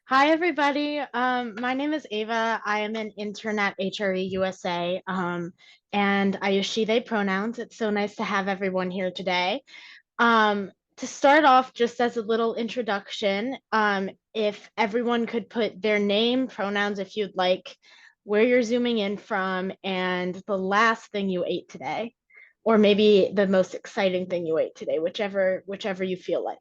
Hi, everybody. My name is Ava. I am an intern at HRE USA, and I use she, they pronouns. It's so nice to have everyone here today. To start off, just as a little introduction, if everyone could put their name, pronouns if you'd like, where you're zooming in from, and the last thing you ate today, or maybe the most exciting thing you ate today, whichever you feel like.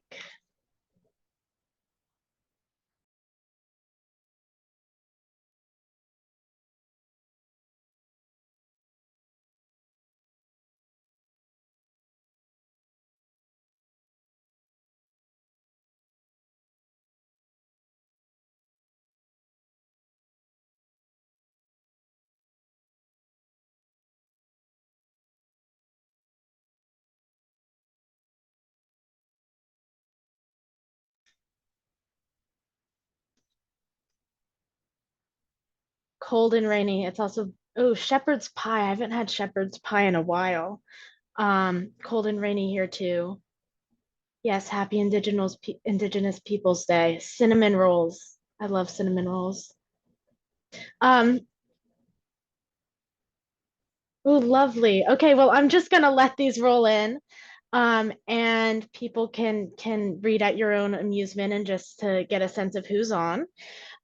Cold and rainy. It's also, oh, shepherd's pie. I haven't had shepherd's pie in a while. Cold and rainy here too. Yes, happy Indigenous Peoples Day. Cinnamon rolls. I love cinnamon rolls. Um, oh, lovely. Okay, well, I'm just gonna let these roll in. And people can read at your own amusement and just to get a sense of who's on.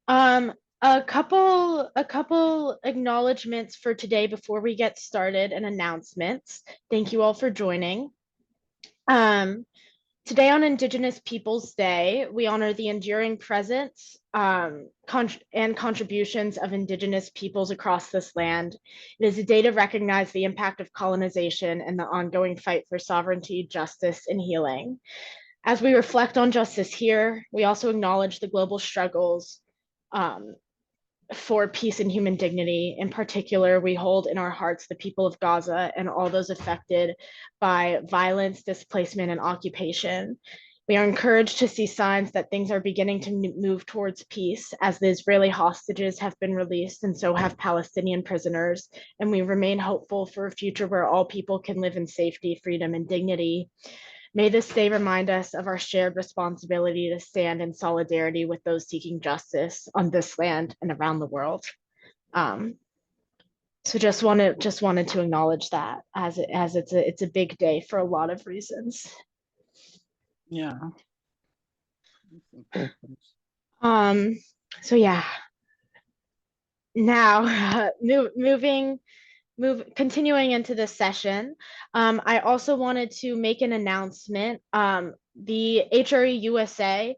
Um, a couple acknowledgments for today before we get started and announcements. Thank you all for joining. Um, Today on Indigenous Peoples Day, we honor the enduring presence and contributions of Indigenous peoples across this land. It is a day to recognize the impact of colonization and the ongoing fight for sovereignty, justice, and healing. As we reflect on justice here, we also acknowledge the global struggles um, for peace and human dignity. In particular, we hold in our hearts the people of Gaza and all those affected by violence, displacement, and occupation. We are encouraged to see signs that things are beginning to move towards peace as the Israeli hostages have been released and so have Palestinian prisoners. And we remain hopeful for a future where all people can live in safety, freedom, and dignity. May this day remind us of our shared responsibility to stand in solidarity with those seeking justice on this land and around the world. Um, so just wanted to acknowledge that as it's a big day for a lot of reasons. Yeah. Um, so yeah, now moving continuing into this session, I also wanted to make an announcement. The HRE USA,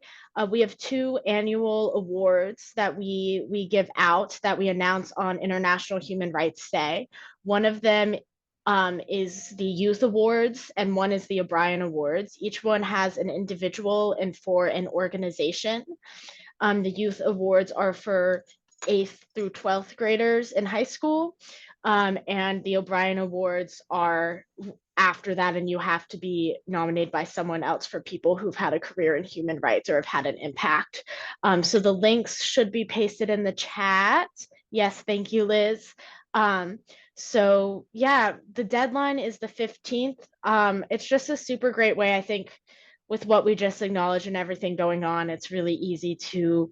we have two annual awards that we give out that we announce on International Human Rights Day. One of them is the Youth Awards, and one is the O'Brien Awards. Each one has an individual and for an organization. The Youth Awards are for 8th through 12th graders in high school. And the O'Brien Awards are after that, and you have to be nominated by someone else for people who've had a career in human rights or have had an impact. So the links should be pasted in the chat. Yes, thank you, Liz. So yeah, the deadline is the 15th. It's just a super great way, I think, with what we just acknowledged and everything going on, it's really easy to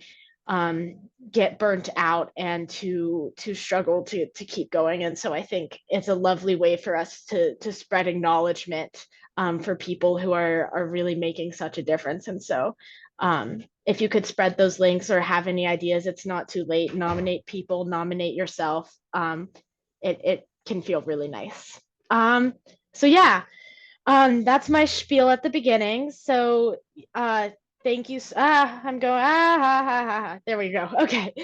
um, get burnt out and to struggle to keep going. And so I think it's a lovely way for us to spread acknowledgement for people who are really making such a difference. And so if you could spread those links or have any ideas, it's not too late. Nominate people, nominate yourself. It can feel really nice. So yeah, that's my spiel at the beginning. So, uh, thank you. I'm going, there we go. Okay.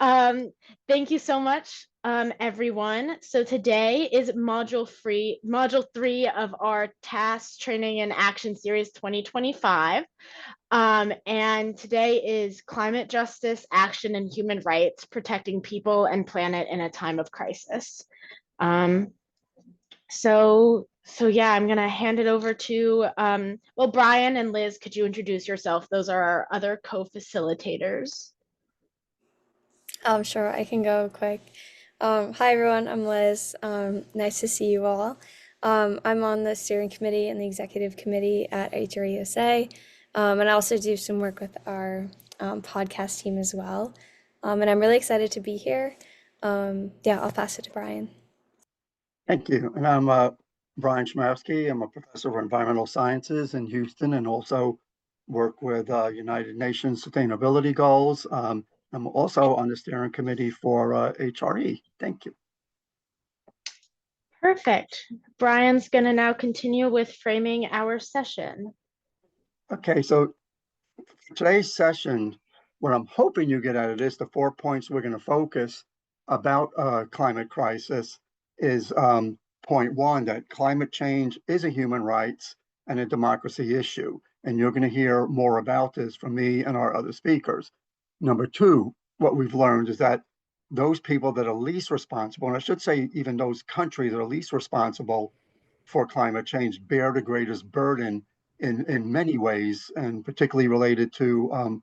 Um, thank you so much, everyone. So today is module three of our TAAS training and action series 2025. And today is climate justice, action, and human rights, protecting people and planet in a time of crisis. Um, so yeah, I'm gonna hand it over to well, Brian and Liz, could you introduce yourself? Those are our other co-facilitators. Sure, I can go quick. Hi everyone, I'm Liz. Nice to see you all. I'm on the steering committee and the executive committee at HRUSA, and I also do some work with our podcast team as well. And I'm really excited to be here. Yeah, I'll pass it to Brian. Thank you. And I'm Brian Chmowski. I'm a professor of environmental sciences in Houston and also work with United Nations Sustainability Goals. I'm also on the steering committee for HRE. Thank you. Perfect. Brian's going to now continue with framing our session. Okay, so today's session, what I'm hoping you get out of this, the 4 points we're going to focus about climate crisis is point one, that climate change is a human rights and a democracy issue. And you're going to hear more about this from me and our other speakers. Number two, what we've learned is that those people that are least responsible, and I should say even those countries that are least responsible for climate change, bear the greatest burden in many ways, and particularly related to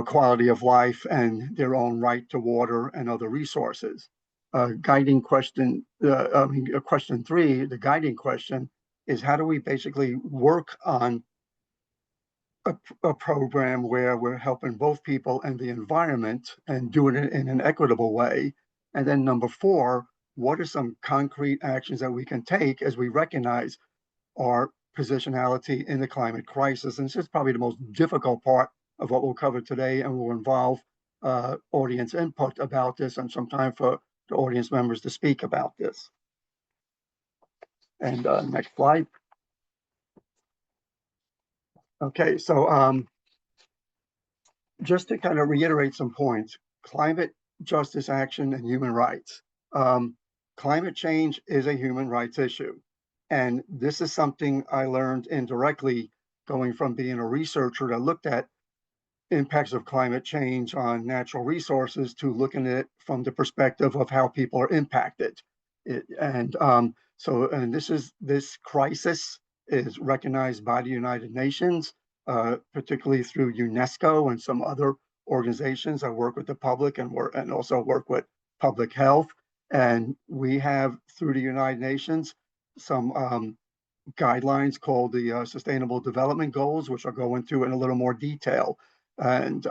quality of life and their own right to water and other resources. Guiding question, question three, the guiding question is, how do we basically work on a program where we're helping both people and the environment and doing it in an equitable way? And then number four, what are some concrete actions that we can take as we recognize our positionality in the climate crisis? And this is probably the most difficult part of what we'll cover today, and will involve audience input about this and some time for the audience members to speak about this. And next slide. Okay, so just to kind of reiterate some points, climate justice action and human rights. Climate change is a human rights issue. And this is something I learned indirectly going from being a researcher that looked at impacts of climate change on natural resources to looking at it from the perspective of how people are impacted. This crisis is recognized by the United Nations, particularly through UNESCO and some other organizations that work with the public and also work with public health. And we have, through the United Nations, some guidelines called the Sustainable Development Goals, which I'll go into in a little more detail. And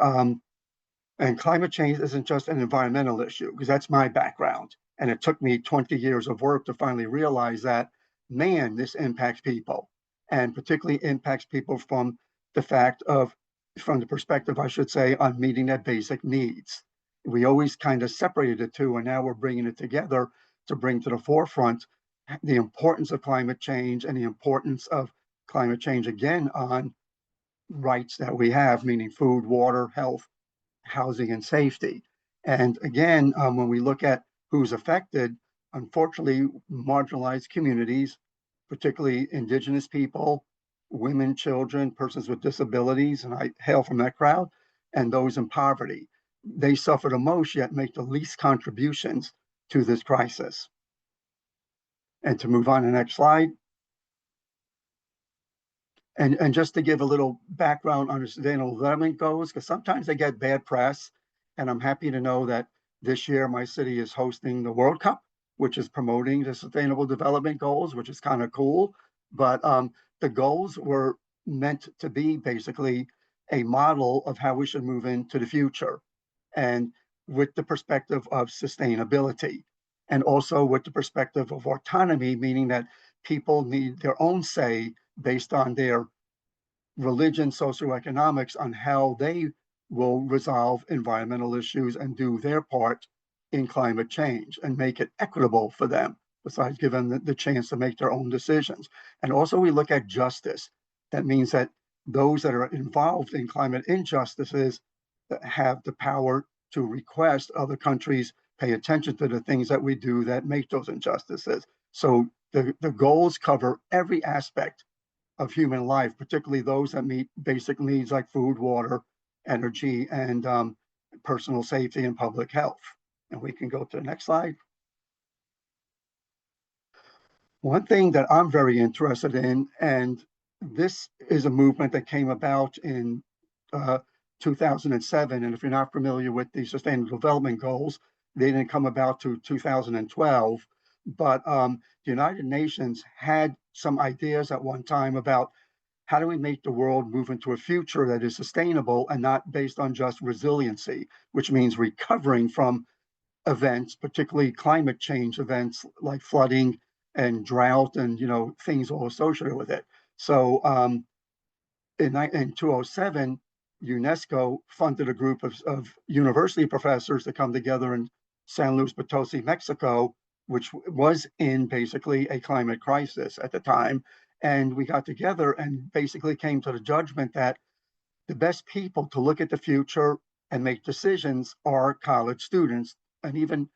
climate change isn't just an environmental issue, because that's my background. And it took me 20 years of work to finally realize that, man, this impacts people, and particularly impacts people from the perspective, I should say, on meeting their basic needs. We always kind of separated the two, and now we're bringing it together to bring to the forefront the importance of climate change and the importance of climate change again on rights that we have, meaning food, water, health, housing, and safety. And again, when we look at who's affected, unfortunately, marginalized communities, particularly indigenous people, women, children, persons with disabilities, and I hail from that crowd, and those in poverty. They suffer the most, yet make the least contributions to this crisis. And to move on to the next slide. And just to give a little background on the Sustainable Development Goals, because sometimes they get bad press, and I'm happy to know that this year my city is hosting the World Cup, which is promoting the Sustainable Development Goals, which is kind of cool. But the goals were meant to be basically a model of how we should move into the future, and with the perspective of sustainability, and also with the perspective of autonomy, meaning that people need their own say based on their religion, socioeconomics, on how they will resolve environmental issues and do their part in climate change and make it equitable for them, besides giving them the chance to make their own decisions. And also we look at justice. That means that those that are involved in climate injustices have the power to request other countries pay attention to the things that we do that make those injustices. So the goals cover every aspect of human life, particularly those that meet basic needs like food, water, energy, and personal safety and public health. And we can go to the next slide. One thing that I'm very interested in, and this is a movement that came about in 2007. And if you're not familiar with the Sustainable Development Goals, they didn't come about to 2012. But the United Nations had some ideas at one time about how do we make the world move into a future that is sustainable and not based on just resiliency, which means recovering from events, particularly climate change events like flooding and drought and things all associated with it. So in 2007, UNESCO funded a group of university professors to come together in San Luis Potosi, Mexico, which was in basically a climate crisis at the time. And we got together and basically came to the judgment that the best people to look at the future and make decisions are college students. And even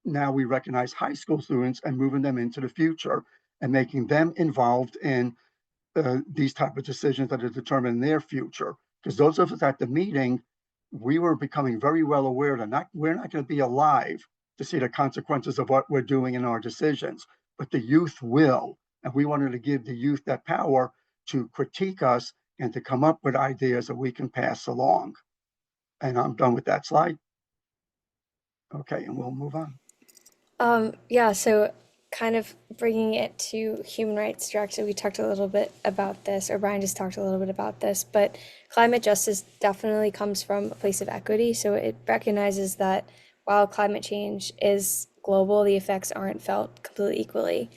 now we recognize high school students and moving them into the future and making them involved in these type of decisions that are determining their future. Because those of us at the meeting, we were becoming very well aware that we're not going to be alive to see the consequences of what we're doing in our decisions, but the youth will. And we wanted to give the youth that power to critique us and to come up with ideas that we can pass along. And I'm done with that slide. Okay, and we'll move on. Yeah, so kind of bringing it to human rights directly, we talked a little bit about this, or Brian just talked a little bit about this, but climate justice definitely comes from a place of equity. So it recognizes that while climate change is global, the effects aren't felt completely equally.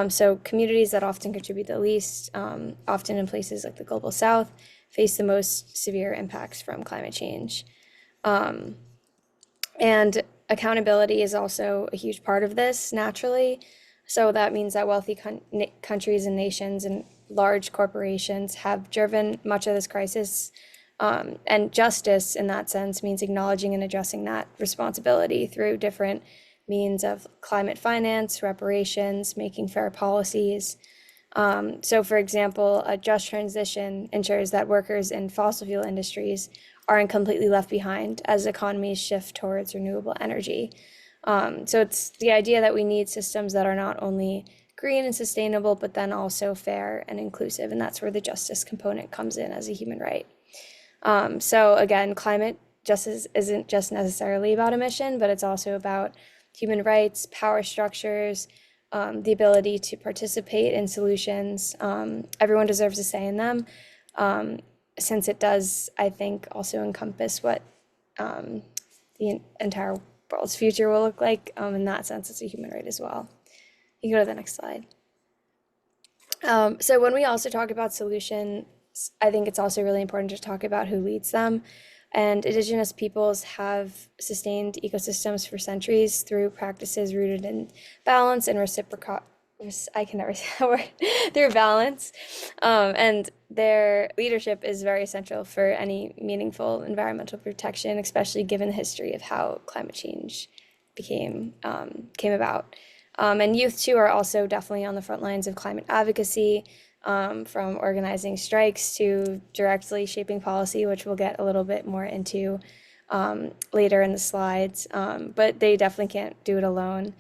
So communities that often contribute the least, often in places like the global south, face the most severe impacts from climate change. And accountability is also a huge part of this naturally. So that means that wealthy countries and nations and large corporations have driven much of this crisis. And justice in that sense means acknowledging and addressing that responsibility through different means of climate finance, reparations, making fair policies. So for example, a just transition ensures that workers in fossil fuel industries aren't completely left behind as economies shift towards renewable energy. So it's the idea that we need systems that are not only green and sustainable, but then also fair and inclusive. And that's where the justice component comes in as a human right. So again, climate justice isn't just necessarily about emission, but it's also about human rights, power structures, the ability to participate in solutions. Everyone deserves a say in them, since it does, I think, also encompass what the entire world's future will look like. In that sense, it's a human right as well. You can go to the next slide. So when we also talk about solutions, I think it's also really important to talk about who leads them. And Indigenous peoples have sustained ecosystems for centuries through practices rooted in balance and I can never say that word, through balance. And their leadership is very essential for any meaningful environmental protection, especially given the history of how climate change came about. And youth too are also definitely on the front lines of climate advocacy, from organizing strikes to directly shaping policy, which we'll get a little bit more into later in the slides. But they definitely can't do it alone.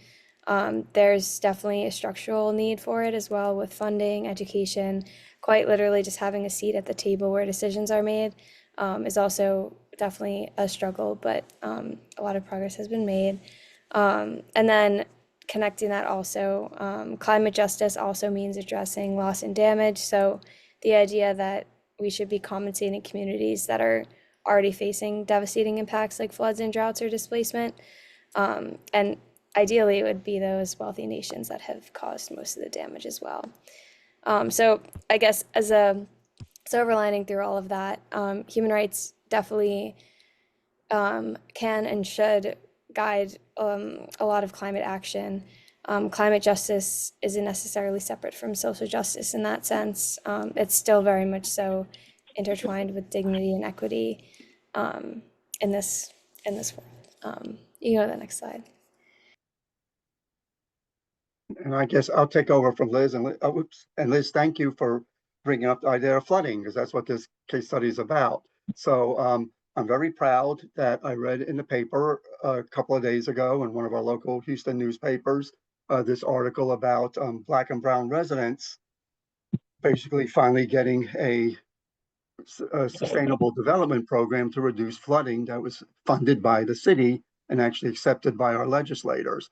There's definitely a structural need for it as well, with funding, education, quite literally just having a seat at the table where decisions are made is also definitely a struggle, but a lot of progress has been made. And then connecting that also, climate justice also means addressing loss and damage. So the idea that we should be compensating communities that are already facing devastating impacts like floods and droughts or displacement. And ideally, it would be those wealthy nations that have caused most of the damage as well. So I guess as a silver lining through all of that, human rights definitely can and should guide a lot of climate action. Climate justice isn't necessarily separate from social justice in that sense. It's still very much so intertwined with dignity and equity in this world. You can go to the next slide. And I guess I'll take over from Liz. And Liz, thank you for bringing up the idea of flooding, because that's what this case study is about. So I'm very proud that I read in the paper a couple of days ago in one of our local Houston newspapers, this article about Black and brown residents basically finally getting a sustainable development program to reduce flooding that was funded by the city and actually accepted by our legislators.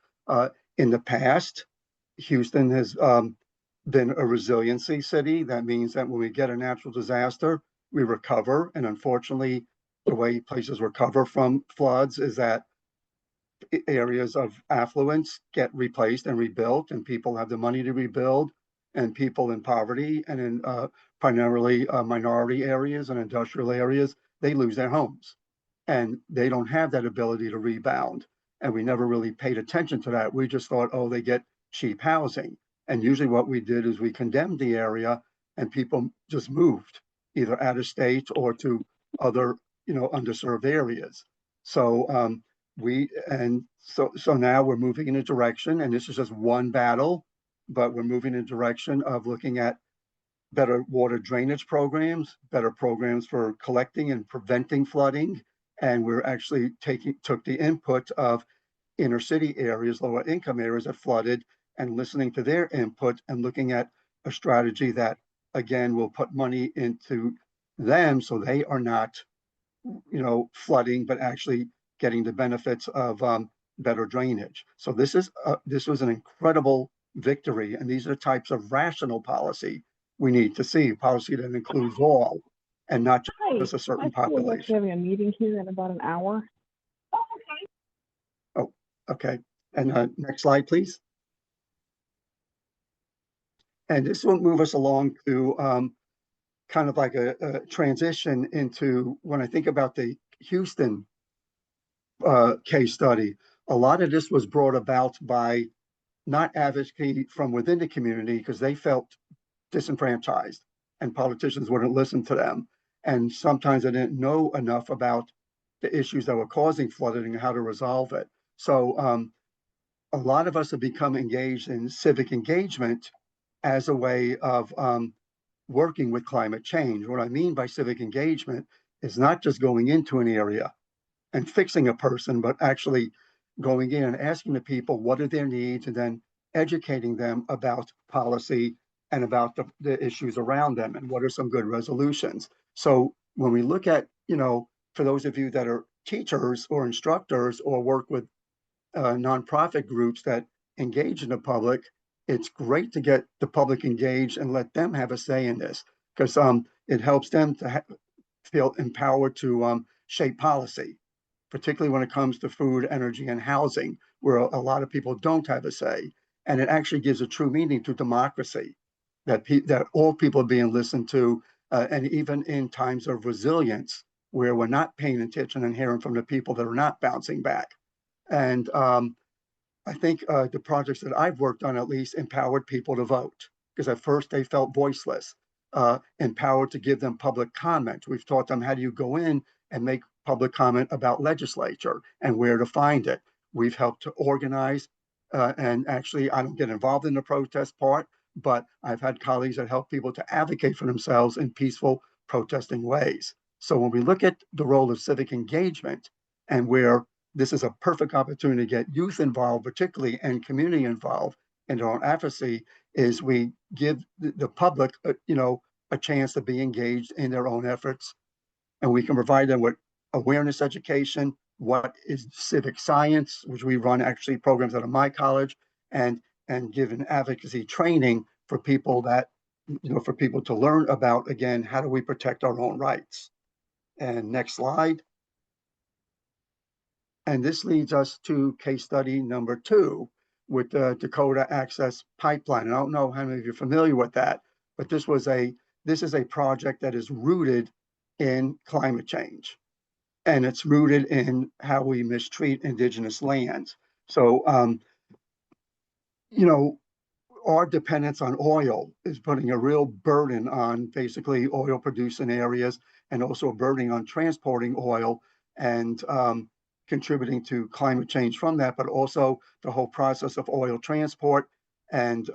In the past, Houston has been a resiliency city. That means that when we get a natural disaster, we recover. And unfortunately, the way places recover from floods is that areas of affluence get replaced and rebuilt, and people have the money to rebuild, and people in poverty and in primarily minority areas and industrial areas, they lose their homes and they don't have that ability to rebound. And we never really paid attention to that. We just thought, oh, they get cheap housing. And usually what we did is we condemned the area and people just moved either out of state or to other, underserved areas. So so now we're moving in a direction, and this is just one battle, but we're moving in a direction of looking at better water drainage programs, better programs for collecting and preventing flooding. And we're actually took the input of inner city areas, lower income areas that flooded, and listening to their input and looking at a strategy that again will put money into them so they are not, flooding, but actually getting the benefits of better drainage. So this was an incredible victory, and these are the types of rational policy we need to see, policy that includes all and not Hi, just a certain I feel like population. having a meeting here in about an hour. Oh, okay. And next slide, please. And this will move us along to kind of like a transition into when I think about the Houston case study. A lot of this was brought about by not advocacy from within the community because they felt disenfranchised and politicians wouldn't listen to them. And sometimes they didn't know enough about the issues that were causing flooding and how to resolve it. So a lot of us have become engaged in civic engagement as a way of working with climate change. What I mean by civic engagement is not just going into an area and fixing a person, but actually going in and asking the people what are their needs and then educating them about policy and about the issues around them and what are some good resolutions. So when we look at, for those of you that are teachers or instructors or work with nonprofit groups that engage in the public, it's great to get the public engaged and let them have a say in this because it helps them to feel empowered to shape policy, particularly when it comes to food, energy, and housing, where a lot of people don't have a say. And it actually gives a true meaning to democracy, that all people are being listened to, and even in times of resilience, where we're not paying attention and hearing from the people that are not bouncing back. And I think the projects that I've worked on at least empowered people to vote, because at first they felt voiceless, empowered to give them public comment. We've taught them how do you go in and make public comment about legislature and where to find it. We've helped to organize, and actually I don't get involved in the protest part, but I've had colleagues that help people to advocate for themselves in peaceful protesting ways. So when we look at the role of civic engagement and where this is a perfect opportunity to get youth involved, particularly, and community involved in their own advocacy, is we give the public, a chance to be engaged in their own efforts. And we can provide them with awareness education, what is civic science, which we run actually programs out of my college, and give an advocacy training for people that, for people to learn about, again, how do we protect our own rights? And next slide. And this leads us to case study number 2 with the Dakota Access Pipeline. I don't know how many of you are familiar with that, but this is a project that is rooted in climate change. And it's rooted in how we mistreat indigenous lands. So, our dependence on oil is putting a real burden on basically oil producing areas and also a burden on transporting oil and contributing to climate change from that, but also the whole process of oil transport and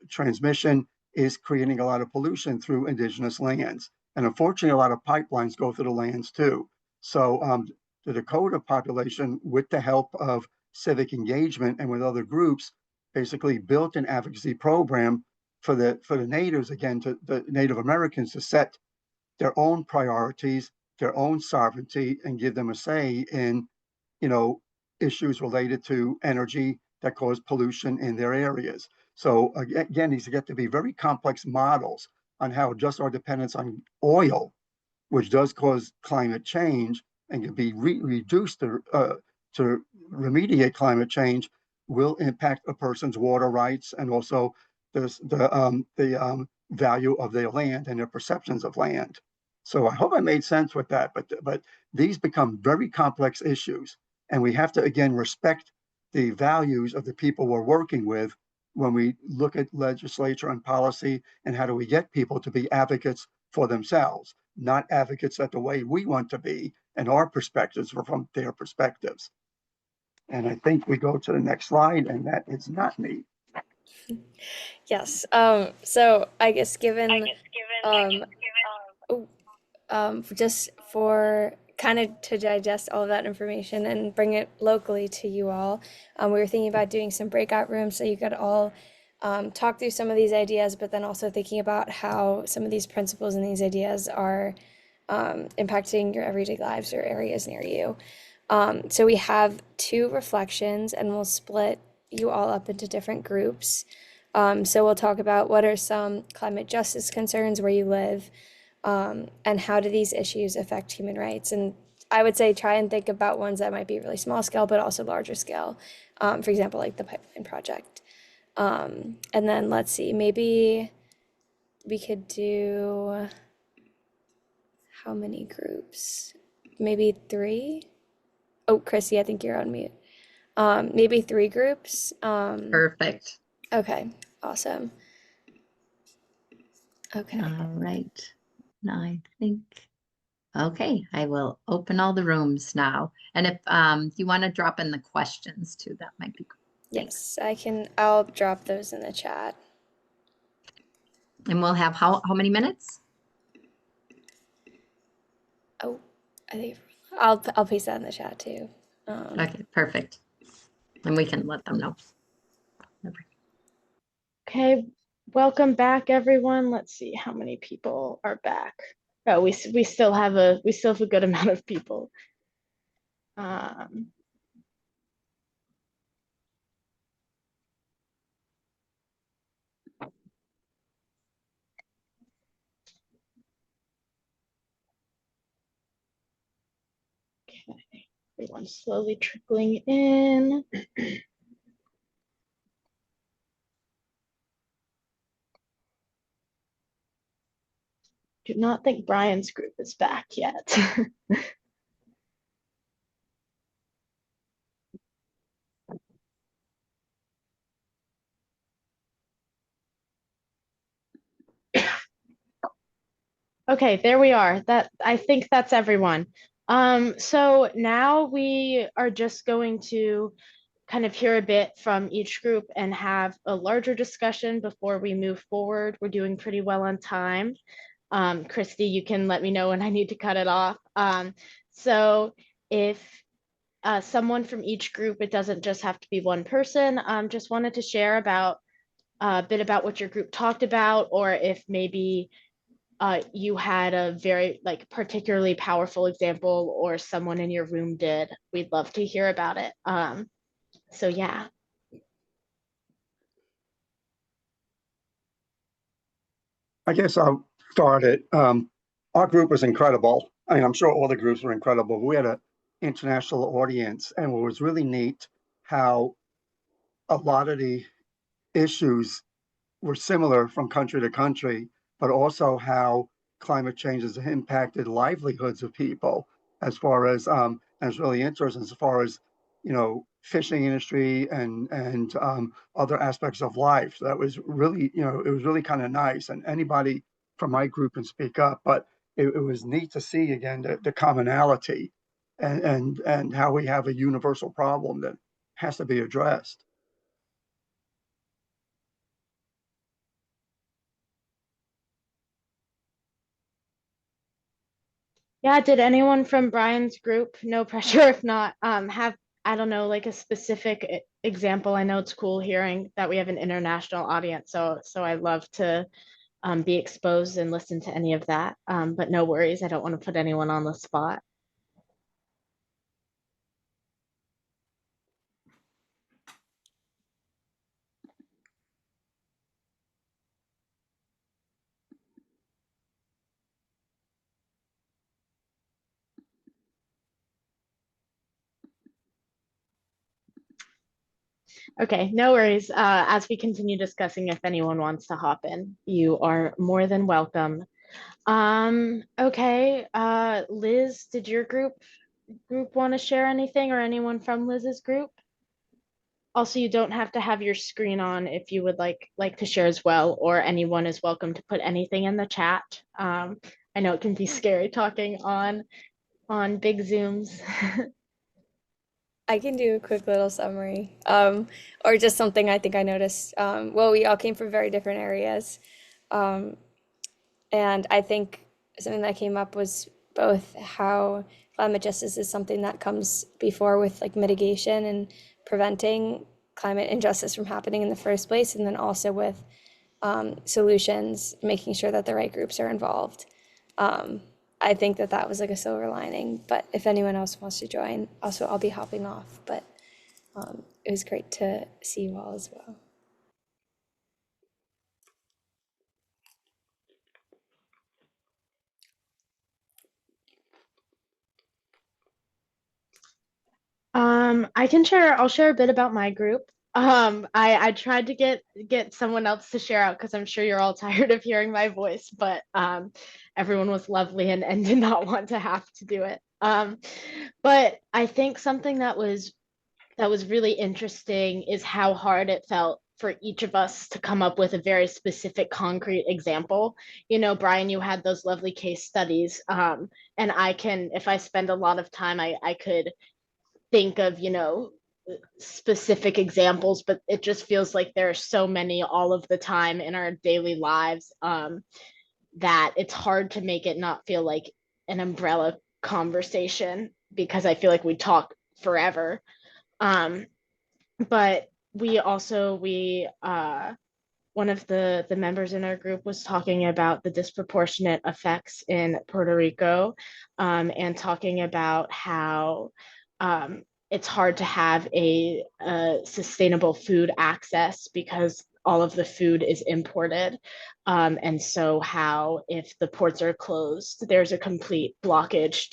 transmission is creating a lot of pollution through indigenous lands. And unfortunately, a lot of pipelines go through the lands too. So the Dakota population, with the help of civic engagement and with other groups, basically built an advocacy program for the natives, again, to the Native Americans, to set their own priorities, their own sovereignty, and give them a say in, issues related to energy that cause pollution in their areas. So again, these get to be very complex models on how just our dependence on oil, which does cause climate change and can be reduced to remediate climate change, will impact a person's water rights and also the value of their land and their perceptions of land. So I hope I made sense with that, but these become very complex issues, and we have to again respect the values of the people we're working with when we look at legislature and policy, and how do we get people to be advocates for themselves, not advocates that the way we want to be and our perspectives are from their perspectives. And I think we go to the next slide, and that is not me. Yes. So I guess given um, just for kind of to digest all of that information and bring it locally to you all, we were thinking about doing some breakout rooms so you could all talk through some of these ideas, but then also thinking about how some of these principles and these ideas are impacting your everyday lives or areas near you. So we have 2 reflections, and we'll split you all up into different groups. So we'll talk about what are some climate justice concerns where you live, and how do these issues affect human rights. And I would say try and think about ones that might be really small scale, but also larger scale. For example, like the pipeline project. And then let's see, maybe we could do how many groups? Maybe 3? Oh, Chrissy, I think you're on mute. Maybe 3 groups. Perfect. Okay, awesome. Okay. All right. Now I think, okay, I will open all the rooms now. And if you want to drop in the questions too, that might be great. Yes, I'll drop those in the chat. And we'll have how many minutes? Oh, I think I'll paste that in the chat too. Okay, perfect. And we can let them know. Okay, welcome back, everyone. Let's see how many people are back. Oh, we still have a good amount of people. Okay, everyone's slowly trickling in. Do not think Brian's group is back yet. Okay, there we are. I think that's everyone. So now we are just going to kind of hear a bit from each group and have a larger discussion before we move forward. We're doing pretty well on time. Christy, you can let me know when I need to cut it off. So if someone from each group, it doesn't just have to be one person, just wanted to share about a bit about what your group talked about, or if maybe you had a very particularly powerful example or someone in your room did, we'd love to hear about it. So yeah. I guess I'll start it. Our group was incredible. I mean, I'm sure all the groups were incredible, but we had an international audience, and it was really neat how a lot of the issues were similar from country to country, but also how climate change has impacted livelihoods of people as far as, and it's really interesting as far as, fishing industry and other aspects of life. That was really, it was really kind of nice. And anybody from my group can speak up, but it was neat to see again the commonality and how we have a universal problem that has to be addressed. Yeah, did anyone from Brian's group, no pressure if not, have, I don't know, like a specific example? I know it's cool hearing that we have an international audience, so I love to be exposed and listen to any of that. But no worries, I don't want to put anyone on the spot. Okay, no worries. As we continue discussing, if anyone wants to hop in, you are more than welcome. Okay, Liz, did your group want to share anything, or anyone from Liz's group? Also, you don't have to have your screen on if you would like to share as well, or anyone is welcome to put anything in the chat. I know it can be scary talking on big Zooms. I can do a quick little summary, or just something I think I noticed. Well, we all came from very different areas, um, and I think something that came up was both how climate justice is something that comes before with like mitigation and preventing climate injustice from happening in the first place, and then also with solutions, making sure that the right groups are involved. I think that that was like a silver lining, but if anyone else wants to join, also I'll be hopping off, but it was great to see you all as well. I'll share a bit about my group. I tried to get someone else to share out because I'm sure you're all tired of hearing my voice, but everyone was lovely and did not want to have to do it. But I think something that was really interesting is how hard it felt for each of us to come up with a very specific concrete example. You know, Brian, you had those lovely case studies. And I can, if I spend a lot of time, I could think of, specific examples, but it just feels like there are so many all of the time in our daily lives, that it's hard to make it not feel like an umbrella conversation, because I feel like we talk forever. Um, but we one of the members in our group was talking about the disproportionate effects in Puerto Rico, and talking about how, it's hard to have a sustainable food access because all of the food is imported. And so how if the ports are closed, there's a complete blockage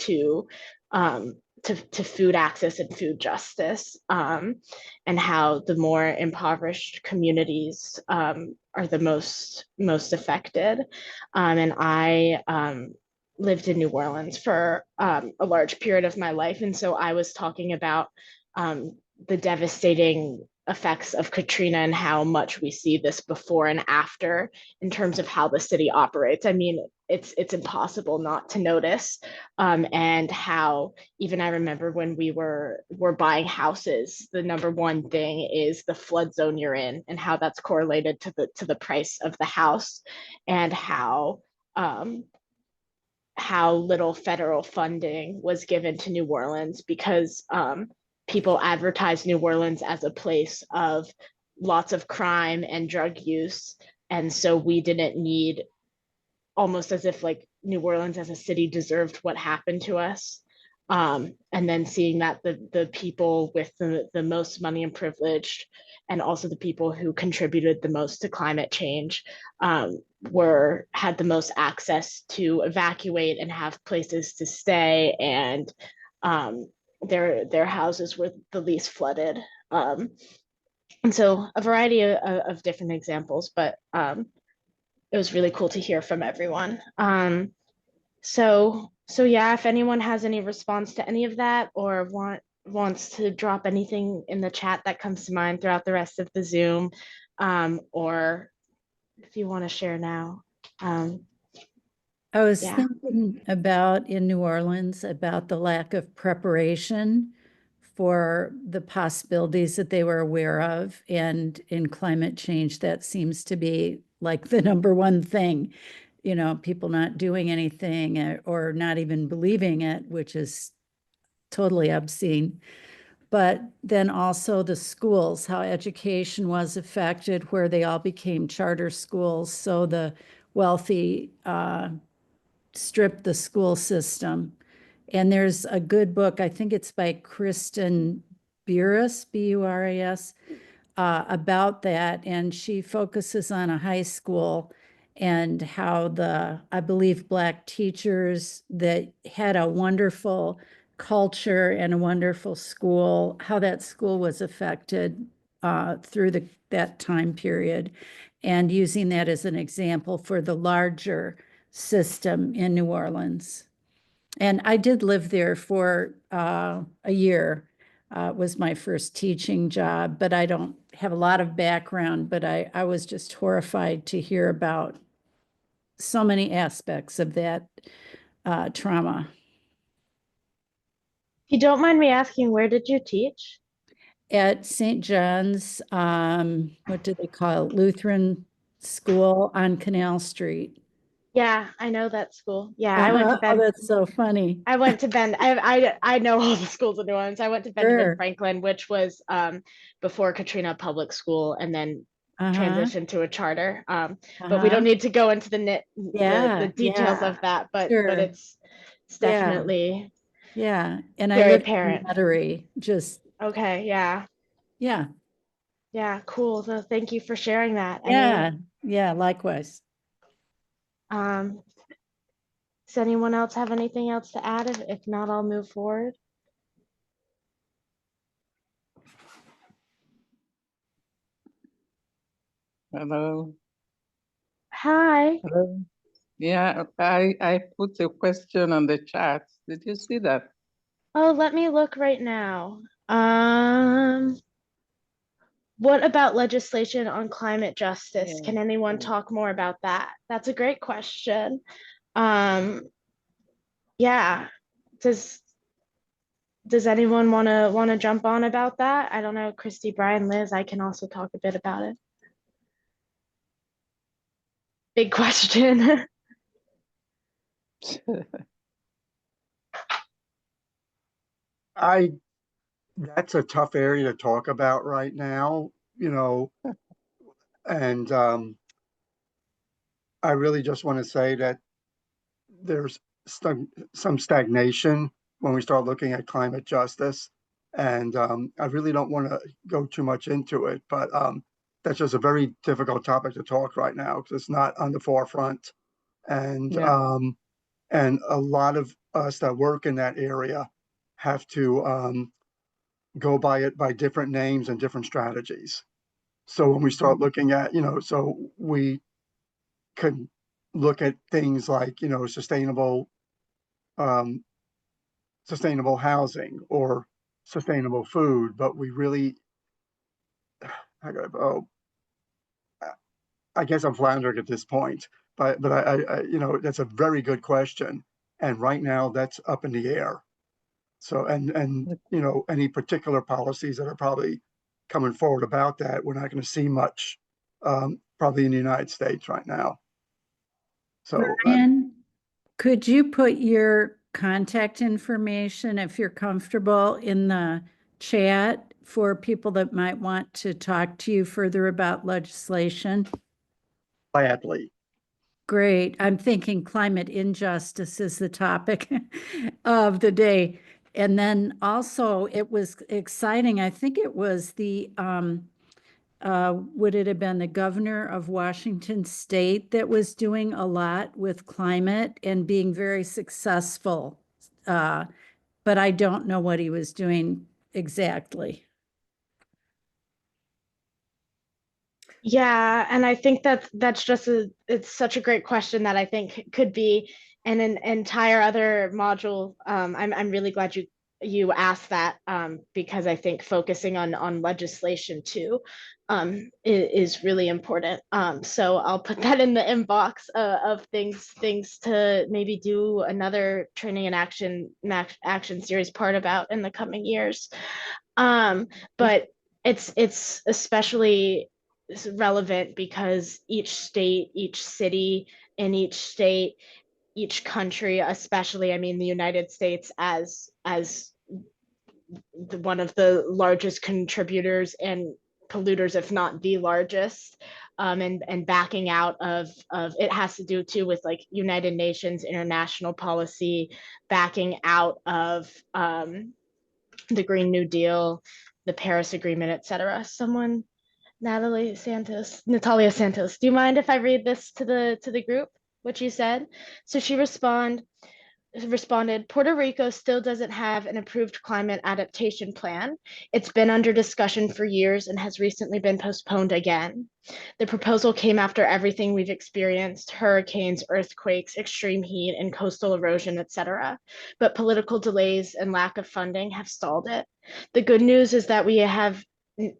um, to food access and food justice, and how the more impoverished communities, are the most affected. And I lived in New Orleans for a large period of my life, and so I was talking about the devastating effects of Katrina and how much we see this before and after in terms of how the city operates. I mean, it's impossible not to notice, and how even I remember when we were buying houses, the number one thing is the flood zone you're in and how that's correlated to the price of the house, and how little federal funding was given to New Orleans because, people advertised New Orleans as a place of lots of crime and drug use. And so we didn't need, almost as if like New Orleans as a city deserved what happened to us. And then seeing that the people with the most money and privilege, and also the people who contributed the most to climate change, had the most access to evacuate and have places to stay, and their houses were the least flooded. And so a variety of different examples, but it was really cool to hear from everyone. So yeah, if anyone has any response to any of that, or wants to drop anything in the chat that comes to mind throughout the rest of the Zoom, or if you want to share now. I was Yeah. thinking about in New Orleans about the lack of preparation for the possibilities that they were aware of. And in climate change, that seems to be like the number one thing, people not doing anything, or not even believing it, which is totally obscene. But then also the schools, how education was affected, where they all became charter schools. So the wealthy stripped the school system. And there's a good book, I think it's by Kristen Buras, Buras, about that. And she focuses on a high school and how I believe, Black teachers that had a wonderful culture and a wonderful school, how that school was affected through that time period, and using that as an example for the larger system in New Orleans. And I did live there for a year. Was my first teaching job, but I don't have a lot of background, but I was just horrified to hear about so many aspects of that trauma. If you don't mind me asking, where did you teach? At St. John's, what do they call it? Lutheran School on Canal Street. Yeah, I know that school. Yeah, I went to Oh, Ben. that's so funny. I went to Ben. I know all the schools in New Orleans. I went to Benjamin Sure. Franklin, which was before Katrina Public School, and then transitioned to a charter. But we don't need to go into the details of that. But Sure. it's Yeah. definitely Yeah. And I very lived in apparent. Metairie, just Okay, yeah. Yeah, Cool. So thank you for sharing that. yeah, likewise. Does anyone else have anything else to add? If not, I'll move forward. Hello. Hi. Hello. Yeah, I put a question on the chat. Did you see that? Oh, let me look right now. What about legislation on climate justice? Yeah. Can anyone talk more about that? That's a great question. Um, yeah. Does anyone wanna jump on about that? I don't know, Christy, Brian, Liz, I can also talk a bit about it. Big question. That's a tough area to talk about right now, and I really just want to say that there's some stagnation when we start looking at climate justice. And I really don't want to go too much into it, but that's just a very difficult topic to talk right now because it's not on the forefront. And Yeah. and a lot of us that work in that area have to go by it by different names and different strategies. So when we start looking at, so we could look at things like, um, sustainable housing or sustainable food, but we really, I guess I'm floundering at this point, but that's a very good question. And right now that's up in the air. So, and any particular policies that are probably coming forward about that, we're not going to see much, probably in the United States right now. So, Ryan, could you put your contact information, if you're comfortable, in the chat for people that might want to talk to you further about legislation? gladly. Great. I'm thinking climate injustice is the topic of the day. And then also it was exciting. I think it was would it have been the governor of Washington State that was doing a lot with climate and being very successful. But I don't know what he was doing exactly. Yeah, and I think that's just it's such a great question that I think could be an entire other module. I'm really glad you asked that, because I think focusing on legislation too is really important. So I'll put that in the inbox of things to maybe do another training and action series part about in the coming years. But it's especially relevant because each state, each city, in each state, each country, especially, I mean, the United States as one of the largest contributors and polluters, if not the largest, and backing out of it has to do too with like United Nations international policy, backing out of the Green New Deal, the Paris Agreement, etc. Someone, Natalia Santos, do you mind if I read this to the group, what you said? So responded, Puerto Rico still doesn't have an approved climate adaptation plan. It's been under discussion for years and has recently been postponed again. The proposal came after everything we've experienced, hurricanes, earthquakes, extreme heat, and coastal erosion, etc. But political delays and lack of funding have stalled it. The good news is that we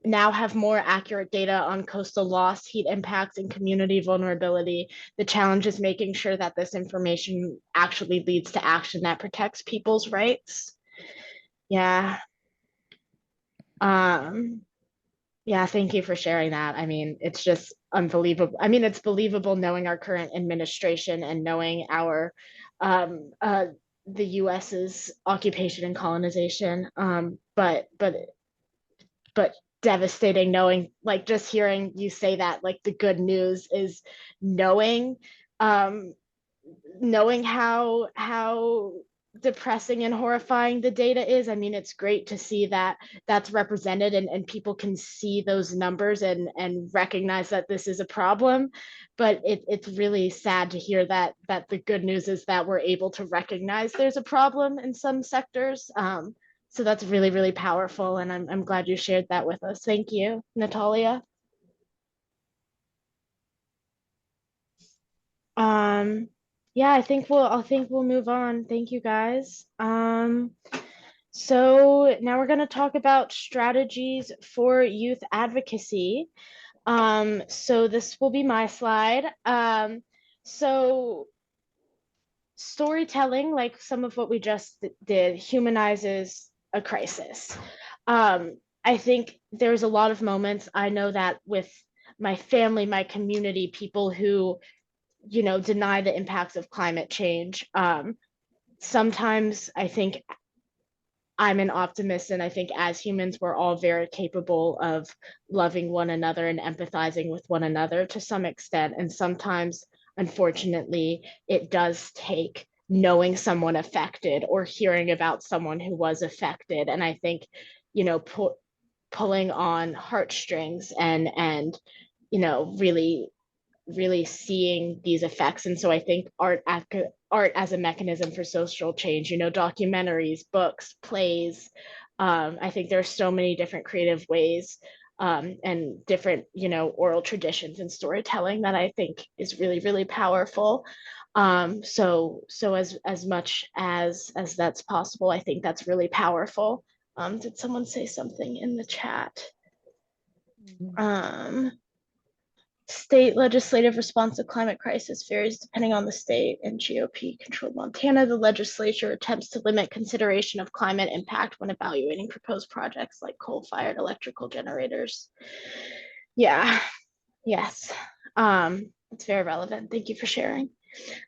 now have more accurate data on coastal loss, heat impacts, and community vulnerability. The challenge is making sure that this information actually leads to action that protects people's rights. Yeah. Yeah, thank you for sharing that. I mean, it's just unbelievable. I mean, it's believable knowing our current administration and knowing our the US's occupation and colonization. But devastating knowing, like, just hearing you say that, like, the good news is knowing knowing how depressing and horrifying the data is. I mean, it's great to see that that's represented and people can see those numbers and recognize that this is a problem. But it's really sad to hear that the good news is that we're able to recognize there's a problem in some sectors. So that's really, really powerful. And I'm glad you shared that with us. Thank you, Natalia. Yeah, I think we'll move on. Thank you guys. So now we're going to talk about strategies for youth advocacy. So this will be my slide. So storytelling, like some of what we just did, humanizes a crisis. I think there's a lot of moments, I know that with my family, my community, people who, you know, deny the impacts of climate change. Sometimes I think I'm an optimist, and I think as humans, we're all very capable of loving one another and empathizing with one another to some extent. And sometimes, unfortunately, it does take knowing someone affected or hearing about someone who was affected. And I think, you know, pulling on heartstrings and you know, really seeing these effects. And so I think art as a mechanism for social change, you know, documentaries, books, plays. I think there's so many different creative ways and different, you know, oral traditions and storytelling that I think is really, really powerful. So as much as that's possible, I think that's really powerful. Did someone say something in the chat? State legislative response to climate crisis varies depending on the state. In GOP-controlled Montana, the legislature attempts to limit consideration of climate impact when evaluating proposed projects like coal-fired electrical generators. Yeah, yes, it's very relevant. Thank you for sharing.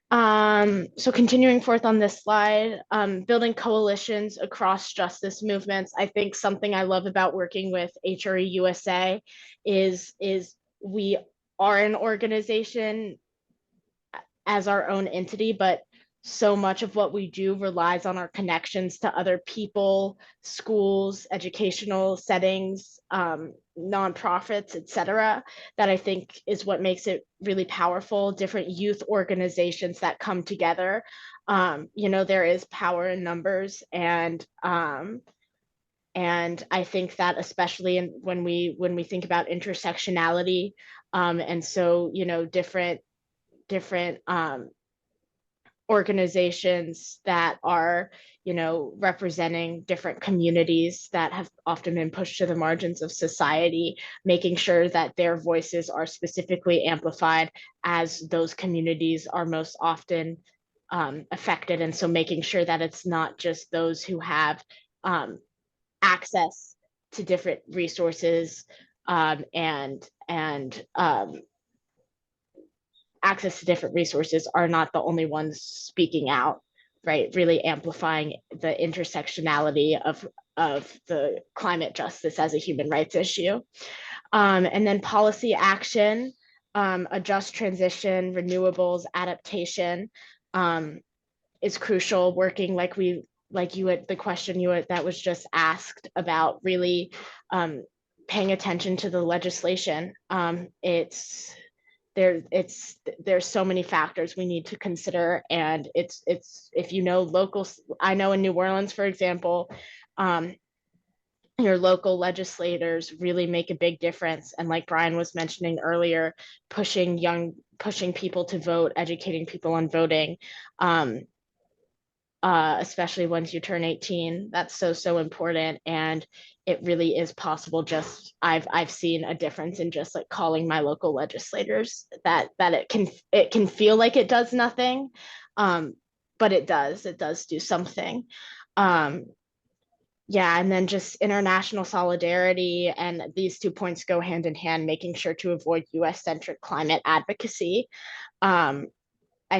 So continuing forth on this slide, building coalitions across justice movements. I think something I love about working with HRE USA is we are an organization as our own entity, but so much of what we do relies on our connections to other people, schools, educational settings, nonprofits, etc., that I think is what makes it really powerful. Different youth organizations that come together. You know, there is power in numbers, and I think that especially when we think about intersectionality, and so, you know, different organizations that are, you know, representing different communities that have often been pushed to the margins of society, making sure that their voices are specifically amplified as those communities are most often affected. And so making sure that it's not just those who have access to different resources and access to different resources are not the only ones speaking out, right? Really amplifying the intersectionality of the climate justice as a human rights issue. And then policy action, a just transition, renewables, adaptation is crucial. Working like the question that was just asked about, really paying attention to the legislation. there's so many factors we need to consider, and it's if you know local, I know in New Orleans, for example, your local legislators really make a big difference. And like Brian was mentioning earlier, pushing people to vote, educating people on voting, especially once you turn 18, that's so important. And it really is possible. Just I've seen a difference in just like calling my local legislators, that it can feel like it does nothing, but it does do something. Yeah, and then just international solidarity, and these 2 points go hand in hand, making sure to avoid US-centric climate advocacy. I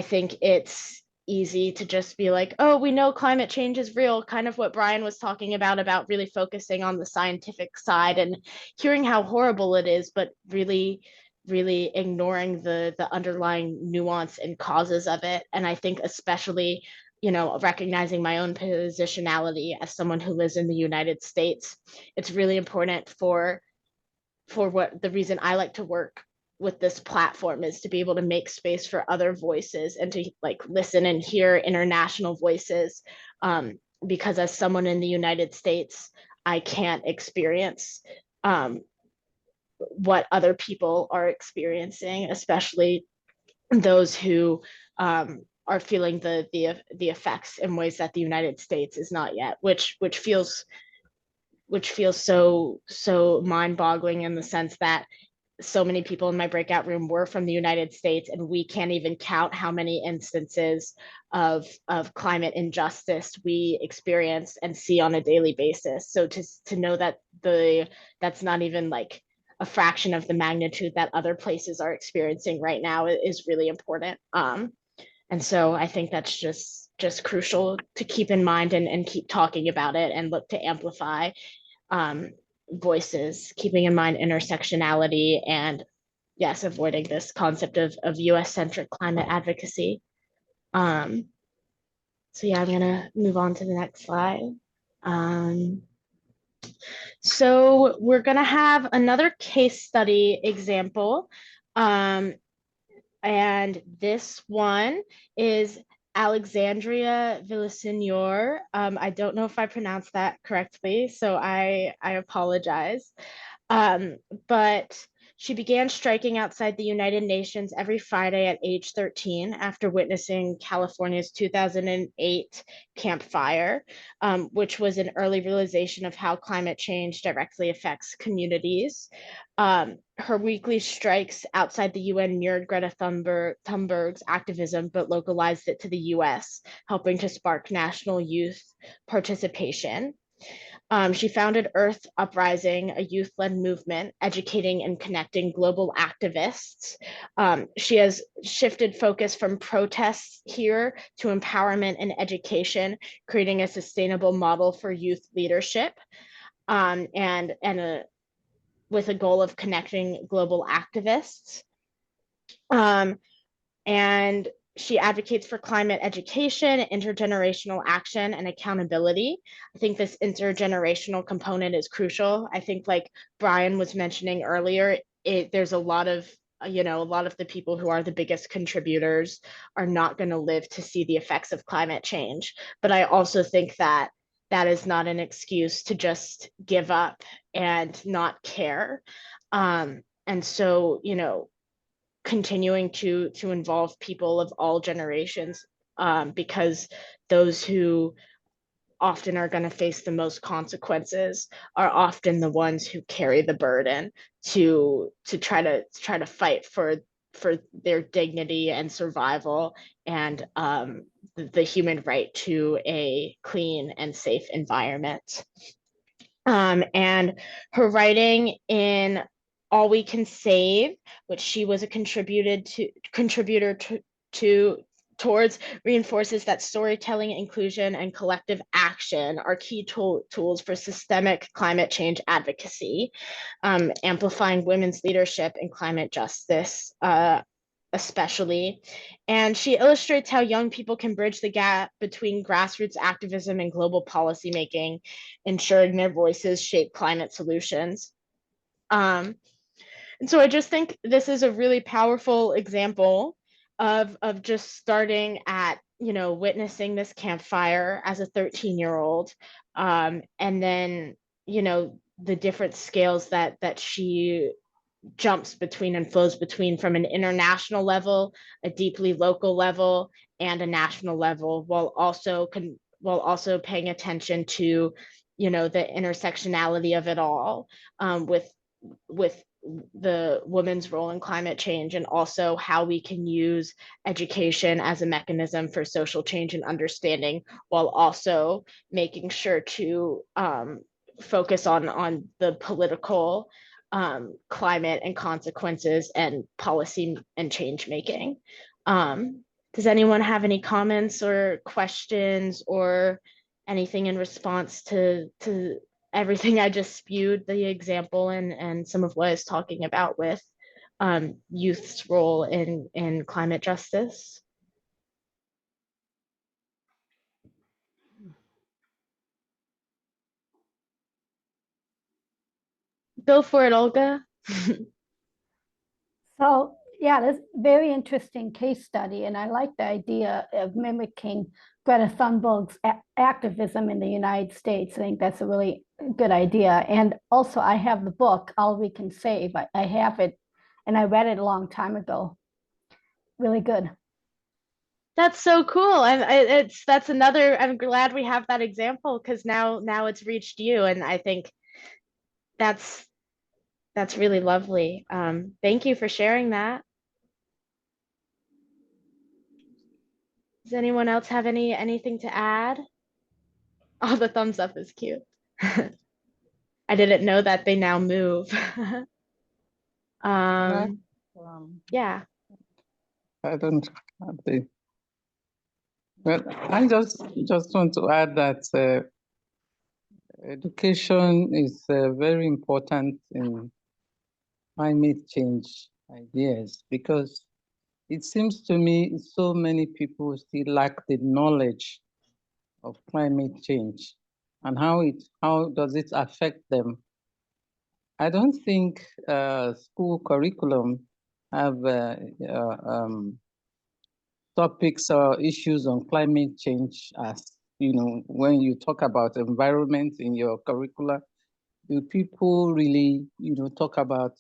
think it's easy to just be like, oh, we know climate change is real, kind of what Brian was talking about really focusing on the scientific side and hearing how horrible it is, but really ignoring the underlying nuance and causes of it. And I think especially, recognizing my own positionality as someone who lives in the United States, it's really important for what the reason I like to work with this platform is to be able to make space for other voices and to like listen and hear international voices, because as someone in the United States, I can't experience what other people are experiencing, especially those who are feeling the effects in ways that the United States is not yet, which feels so mind-boggling, in the sense that so many people in my breakout room were from the United States, and we can't even count how many instances of climate injustice we experience and see on a daily basis. So to know that that's not even like a fraction of the magnitude that other places are experiencing right now is really important. And so I think that's just crucial to keep in mind and keep talking about it and look to amplify voices, keeping in mind intersectionality, and yes, avoiding this concept of US-centric climate advocacy. So yeah, I'm gonna move on to the next slide. So we're gonna have another case study example. And this one is Alexandria Villaseñor. I don't know if I pronounced that correctly, so I apologize. But she began striking outside the United Nations every Friday at age 13 after witnessing California's 2008 Camp Fire, which was an early realization of how climate change directly affects communities. Her weekly strikes outside the UN mirrored Greta Thunberg's activism, but localized it to the US, helping to spark national youth participation. She founded Earth Uprising, a youth-led movement educating and connecting global activists. She has shifted focus from protests here to empowerment and education, creating a sustainable model for youth leadership, with a goal of connecting global activists. And she advocates for climate education, intergenerational action, and accountability. I think this intergenerational component is crucial. I think, like Brian was mentioning earlier, there's a lot of the people who are the biggest contributors are not going to live to see the effects of climate change. But I also think that is not an excuse to just give up and not care. And so, continuing to involve people of all generations, because those who often are going to face the most consequences are often the ones who carry the burden to try to fight for their dignity and survival, and the human right to a clean and safe environment. And her writing in All We Can Save, which she was a contributor towards, reinforces that storytelling, inclusion, and collective action are key tools for systemic climate change advocacy, amplifying women's leadership in climate justice, especially. And she illustrates how young people can bridge the gap between grassroots activism and global policymaking, ensuring their voices shape climate solutions. And so I just think this is a really powerful example of just starting at, witnessing this campfire as a 13-year-old, and then, the different scales that she jumps between and flows between from an international level, a deeply local level, and a national level, while also paying attention to, the intersectionality of it all, with the women's role in climate change, and also how we can use education as a mechanism for social change and understanding, while also making sure to focus on the political climate and consequences and policy and change making. Does anyone have any comments or questions or anything in response to everything I just spewed, the example and some of what I was talking about with youth's role in climate justice? Go for it, Olga. So yeah, this very interesting case study, and I like the idea of mimicking Greta Thunberg's activism in the United States. I think that's a really good idea. And also, I have the book All We Can Save. I have it, and I read it a long time ago. Really good. That's so cool. And that's another, I'm glad we have that example, because now it's reached you, and I think that's really lovely. Thank you for sharing that. Does anyone else have anything to add? Oh, the thumbs up is cute. I didn't know that they now move. Um, Yeah. I don't have the. Well, I just want to add that education is very important in climate change ideas, because it seems to me so many people still lack the knowledge of climate change and how does it affect them. I don't think school curriculum have topics or issues on climate change, as when you talk about environment in your curricula. Do people really talk about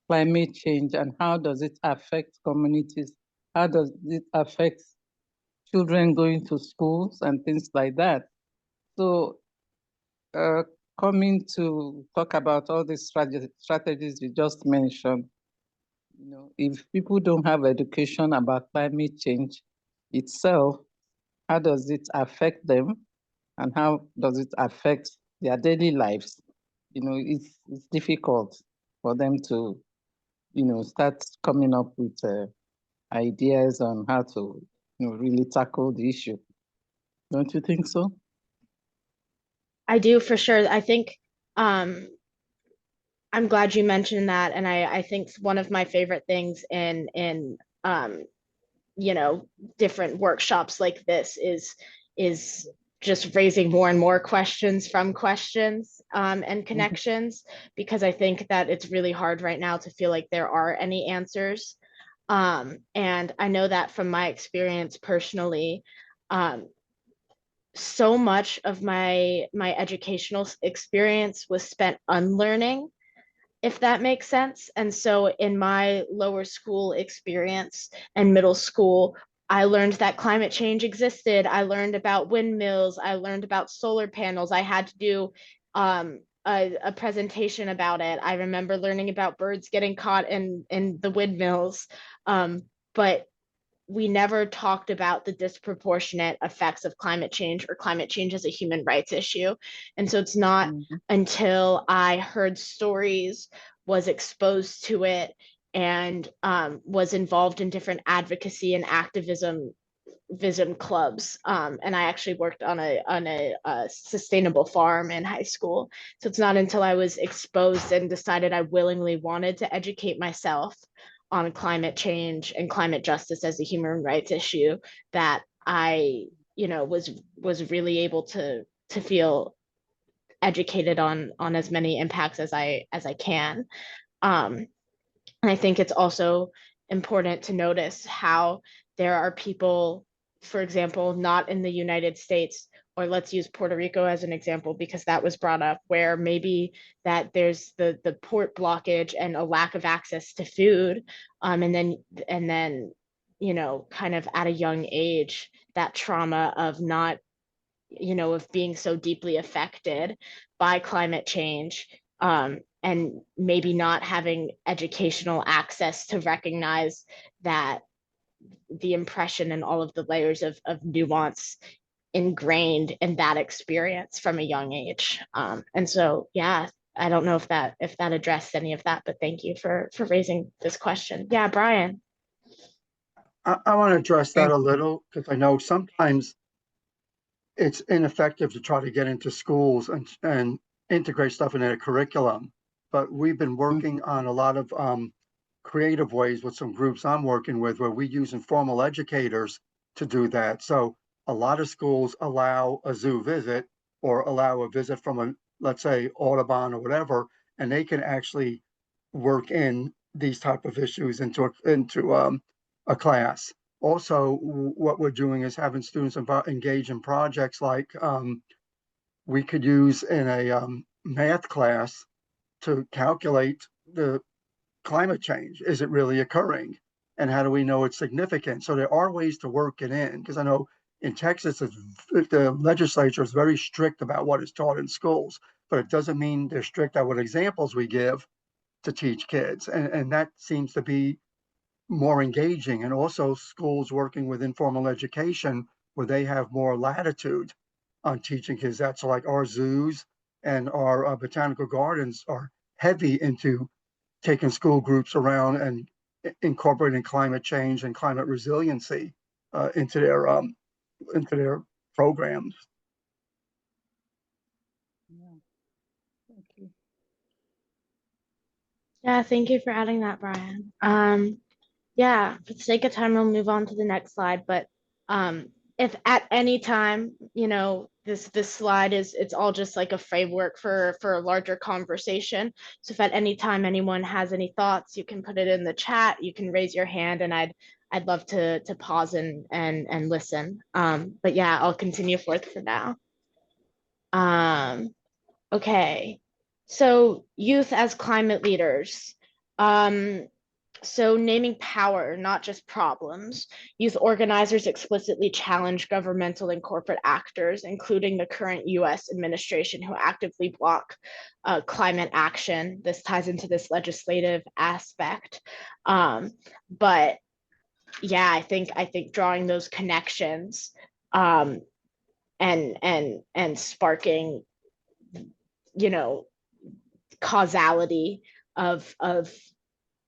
climate change and how does it affect communities? How does it affect children going to schools and things like that? So coming to talk about all these strategies you just mentioned, if people don't have education about climate change itself, how does it affect them and how does it affect their daily lives? It's difficult for them to, start coming up with ideas on how to, really tackle the issue. Don't you think so? I do, for sure. I think I'm glad you mentioned that, and I think one of my favorite things in different workshops like this is just raising more and more questions from questions, and connections, because I think that it's really hard right now to feel like there are any answers. And I know that from my experience personally, so much of my educational experience was spent unlearning, if that makes sense. And so in my lower school experience and middle school, I learned that climate change existed. I learned about windmills. I learned about solar panels. I had to do a presentation about it. I remember learning about birds getting caught in the windmills. But we never talked about the disproportionate effects of climate change or climate change as a human rights issue. And so it's not until I heard stories, was exposed to it, and was involved in different advocacy and activism clubs. And I actually worked on a sustainable farm in high school. So it's not until I was exposed and decided I willingly wanted to educate myself on climate change and climate justice as a human rights issue that I, was really able to feel educated on as many impacts as I can. And I think it's also important to notice how there are people, for example, not in the United States, or let's use Puerto Rico as an example, because that was brought up, where maybe that there's the port blockage and a lack of access to food. And then, kind of at a young age, that trauma of not, of being so deeply affected by climate change, and maybe not having educational access to recognize that the impression and all of the layers of nuance ingrained in that experience from a young age. And so, yeah, I don't know if that addressed any of that, but thank you for raising this question. Yeah, Brian. I want to address that a little because I know sometimes it's ineffective to try to get into schools and integrate stuff into a curriculum. But we've been working on a lot of creative ways with some groups I'm working with where we use informal educators to do that. So a lot of schools allow a zoo visit or allow a visit from a, let's say, Audubon or whatever, and they can actually work in these type of issues into a class. Also, what we're doing is having students engage in projects like we could use in a math class to calculate the climate change. Is it really occurring? And how do we know it's significant? So there are ways to work it in, because I know in Texas, the legislature is very strict about what is taught in schools, but it doesn't mean they're strict at what examples we give to teach kids. And that seems to be more engaging. And also schools working with informal education where they have more latitude on teaching kids that. So like our zoos and our botanical gardens are heavy into taking school groups around and incorporating climate change and climate resiliency into their programs. Yeah. Thank you. Yeah, thank you for adding that, Brian. Yeah, for the sake of time, we'll move on to the next slide. But if at any time, this slide it's all just like a framework for a larger conversation. So if at any time anyone has any thoughts, you can put it in the chat. You can raise your hand, and I'd love to pause and listen. But yeah, I'll continue forth for now. Okay, so youth as climate leaders. So naming power, not just problems. Youth organizers explicitly challenge governmental and corporate actors, including the current US administration, who actively block climate action. This ties into this legislative aspect. But yeah, I think drawing those connections, and sparking, causality of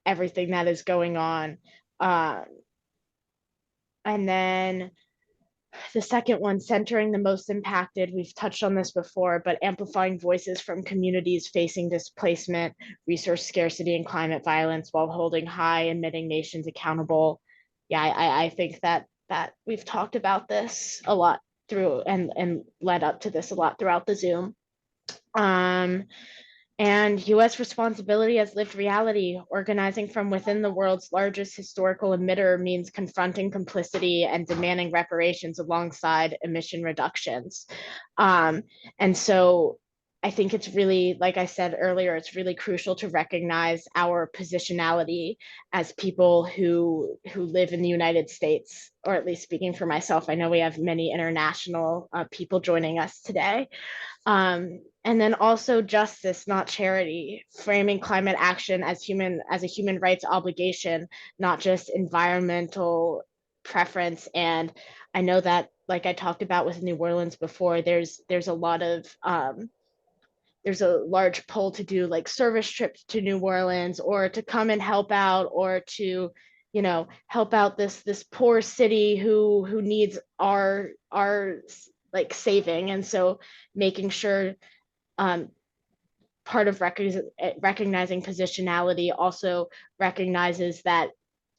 everything that is going on. And then the second one, centering the most impacted. We've touched on this before, but amplifying voices from communities facing displacement, resource scarcity, and climate violence while holding high emitting nations accountable. Yeah, I think that we've talked about this a lot through and led up to this a lot throughout the Zoom. And US responsibility as lived reality. Organizing from within the world's largest historical emitter means confronting complicity and demanding reparations alongside emission reductions. And so I think it's really, like I said earlier, it's really crucial to recognize our positionality as people who live in the United States, or at least speaking for myself. I know we have many international people joining us today. And then also justice, not charity, framing climate action as a human rights obligation, not just environmental preference. And I know that, like I talked about with New Orleans before, there's a lot of there's a large pull to do like service trips to New Orleans, or to come and help out, or to help out this poor city who needs our like saving. And so making sure, part of recognizing positionality also recognizes that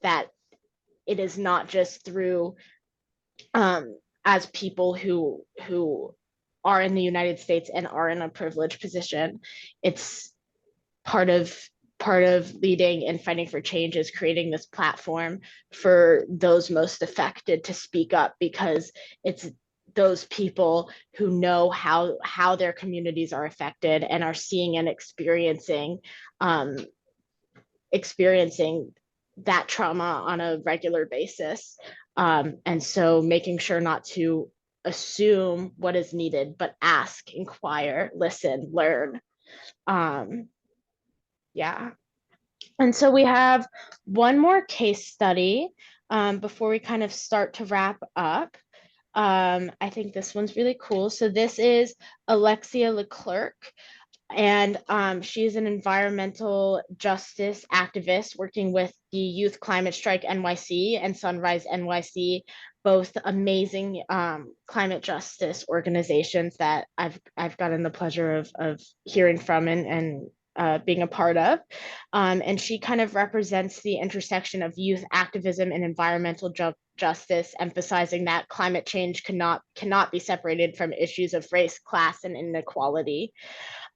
it is not just through, as people who are in the United States and are in a privileged position. It's part of part of leading and fighting for change is creating this platform for those most affected to speak up, because it's those people who know how their communities are affected and are seeing and experiencing that trauma on a regular basis. And so making sure not to assume what is needed, but ask, inquire, listen, learn. Yeah. And so we have one more case study before we kind of start to wrap up. I think this one's really cool. So this is Alexia Leclerc, and she's an environmental justice activist working with the Youth Climate Strike NYC and Sunrise NYC, both amazing climate justice organizations that I've gotten the pleasure of hearing from and being a part of. And she kind of represents the intersection of youth activism and environmental justice, emphasizing that climate change cannot be separated from issues of race, class, and inequality.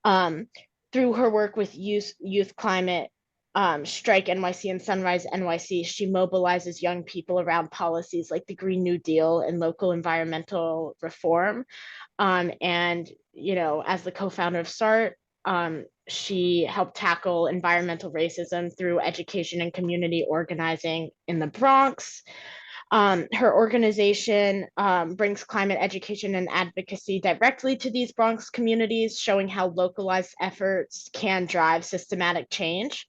Through her work with Youth Climate Strike NYC and Sunrise NYC, she mobilizes young people around policies like the Green New Deal and local environmental reform. And, you know, as the co-founder of SART, she helped tackle environmental racism through education and community organizing in the Bronx. Her organization brings climate education and advocacy directly to these Bronx communities, showing how localized efforts can drive systematic change.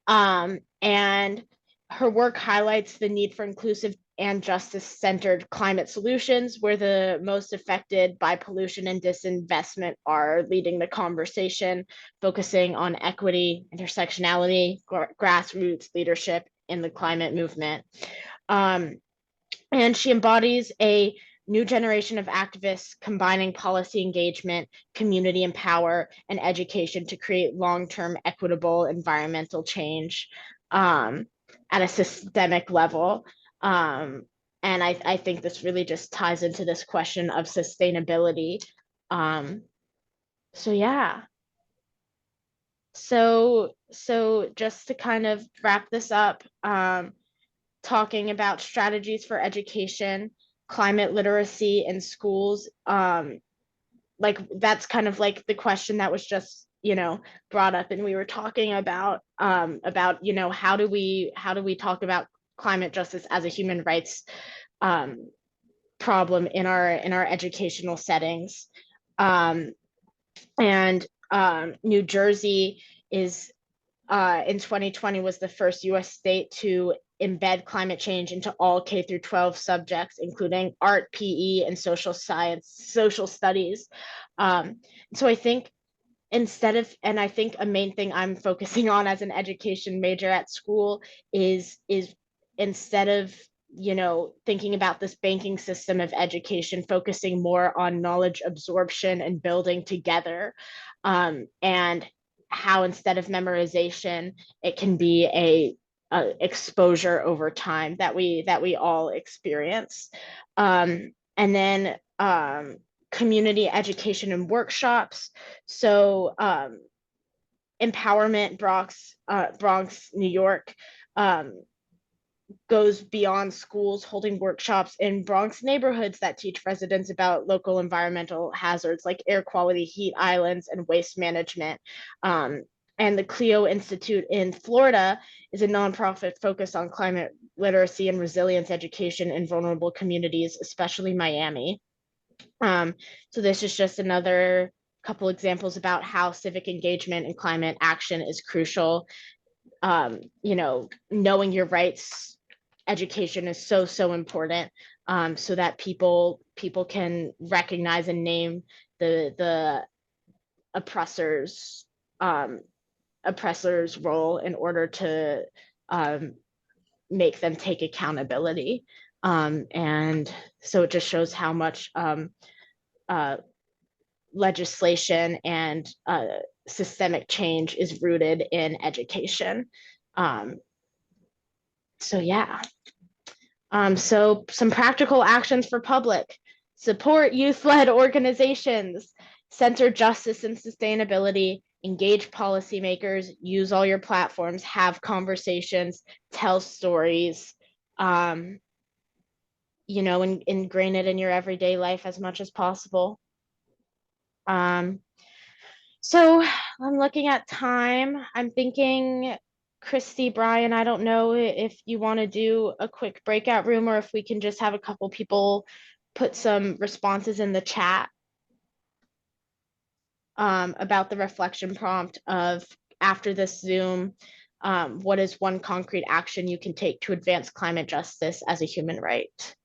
And her work highlights the need for inclusive and justice-centered climate solutions, where the most affected by pollution and disinvestment are leading the conversation, focusing on equity, intersectionality, grassroots leadership in the climate movement. And she embodies a new generation of activists combining policy engagement, community empower, and education to create long-term equitable environmental change at a systemic level. And I think this really just ties into this question of sustainability. So yeah. So just to kind of wrap this up, talking about strategies for education, climate literacy in schools. Like that's kind of like the question that was just, you know, brought up, and we were talking about, you know, how do we talk about climate justice as a human rights problem in our educational settings. And New Jersey is in 2020 was the first US state to embed climate change into all K through 12 subjects, including art, PE, and social studies. So I think and I think a main thing I'm focusing on as an education major at school is instead of, you know, thinking about this banking system of education, focusing more on knowledge absorption and building together, and how instead of memorization, it can be a exposure over time that we all experience. And then community education and workshops. So Empowerment Bronx, New York, goes beyond schools, holding workshops in Bronx neighborhoods that teach residents about local environmental hazards like air quality, heat islands, and waste management. And the Clio Institute in Florida is a nonprofit focused on climate literacy and resilience education in vulnerable communities, especially Miami. So this is just another couple examples about how civic engagement and climate action is crucial. You know, knowing your rights, education is so important, so that people can recognize and name the oppressor's role in order to make them take accountability. And so it just shows how much legislation and systemic change is rooted in education. So yeah. So some practical actions for public: support youth-led organizations, center justice and sustainability, engage policymakers, use all your platforms, have conversations, tell stories, you know, and ingrain it in your everyday life as much as possible. So I'm looking at time. I'm thinking, Christy, Brian, I don't know if you want to do a quick breakout room or if we can just have a couple people put some responses in the chat about the reflection prompt of after this Zoom, what is one concrete action you can take to advance climate justice as a human right?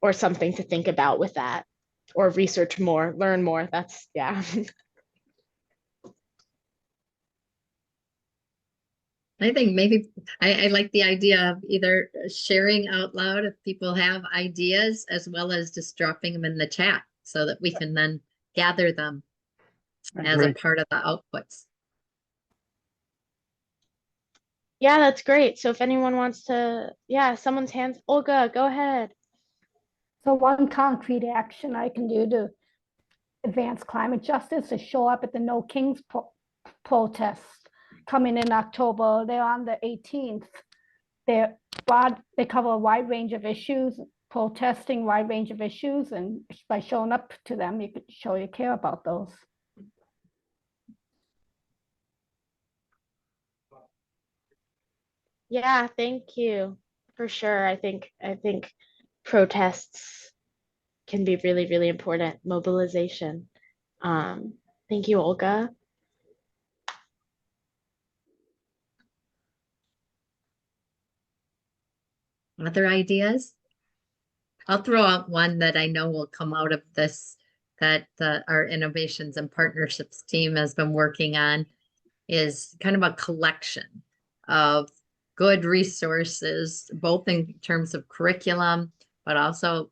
Or something to think about with that, or research more, learn more. That's, yeah. I think maybe I like the idea of either sharing out loud if people have ideas, as well as just dropping them in the chat so that we can then gather them as a Agree. part of the outputs. Yeah, that's great. So if anyone wants to, yeah, someone's hands, Olga, go ahead. So one concrete action I can do to advance climate justice is show up at the No Kings protest coming in October. They're on the 18th. They're broad, they cover a wide range of issues, protesting wide range of issues, and by showing up to them, you could show you care about those. Yeah, thank you. For sure. I think protests can be really, really important. Mobilization. Thank you, Olga. Other ideas? I'll throw out one that I know will come out of this that our innovations and partnerships team has been working on, is kind of a collection of good resources, both in terms of curriculum, but also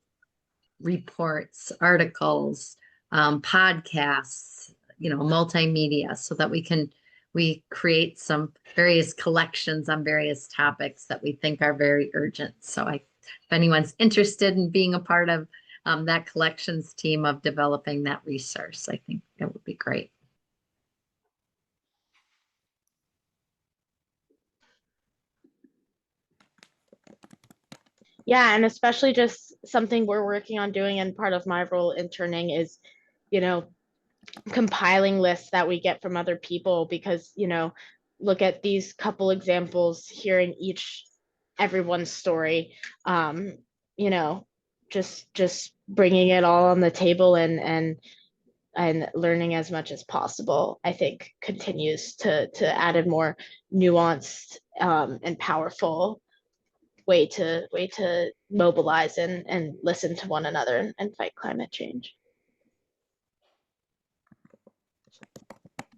reports, articles, podcasts, you know, multimedia, so that we create some various collections on various topics that we think are very urgent. So if anyone's interested in being a part of that collections team of developing that resource, I think that would be great. Yeah, and especially just something we're working on doing, and part of my role interning is, you know, compiling lists that we get from other people, because, you know, look at these couple examples, hearing everyone's story, you know, just bringing it all on the table and learning as much as possible, I think continues to add a more nuanced and powerful way to mobilize and listen to one another and fight climate change.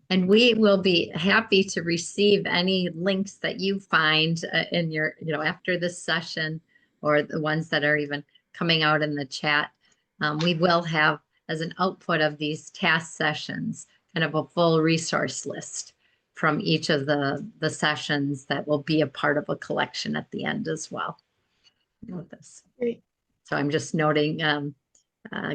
And we will be happy to receive any links that you find in your, you know, after this session, or the ones that are even coming out in the chat. We will have, as an output of these TAAS sessions, kind of a full resource list from each of the sessions that will be a part of a collection at the end as well. With this. Great. So I'm just noting